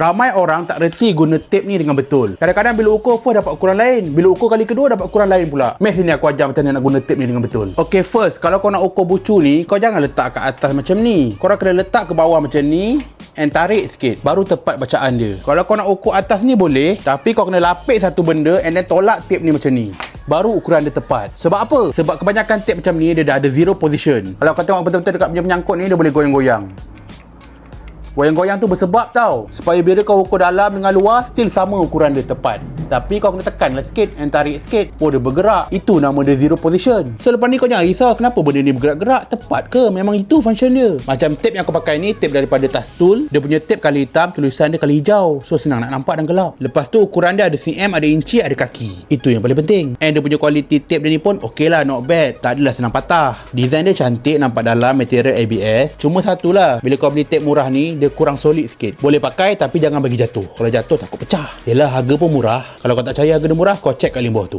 Ramai orang tak reti guna tape ni dengan betul. Kadang-kadang bila ukur first dapat ukuran lain, bila ukur kali kedua dapat ukuran lain pula. Mari sini aku ajar macam mana nak guna tape ni dengan betul. Okay, first, kalau kau nak ukur bucu ni, kau jangan letak kat atas macam ni. Kau kena letak ke bawah macam ni and tarik sikit, baru tepat bacaan dia. Kalau kau nak ukur atas ni boleh, tapi kau kena lapik satu benda and then tolak tape ni macam ni, baru ukuran dia tepat. Sebab apa? Sebab kebanyakan tape macam ni dia dah ada zero position. Kalau kau tengok betul-betul dekat punya penyangkut ni, dia boleh goyang-goyang. Goyang-goyang tu bersebab tau, supaya bila kau ukur dalam dengan luar still sama ukuran dia tepat. Tapi kau kena tekanlah sikit and tarik sikit, oh dia bergerak. Itu nama dia zero position. So lepas ni kau jangan risau kenapa benda ni bergerak-gerak. Tepat ke? Memang itu function dia. Macam tape yang aku pakai ni, tape daripada tas tool. Dia punya tape kala hitam, tulisan dia kala hijau, so senang nak nampak dan gelap. Lepas tu ukuran dia ada cm, ada inci, ada kaki. Itu yang paling penting. And dia punya quality tape dia ni pun okey lah, not bad. Tak adalah senang patah. Design dia cantik, nampak dalam, material ABS. Cuma satulah, bila kau beli tape murah ni, dia kurang solid sikit. Boleh pakai tapi jangan bagi jatuh. Kalau jatuh takut pecah. Yelah, harga pun murah. Kalau kau tak percaya harga dia murah, kau check kat link bawah tu.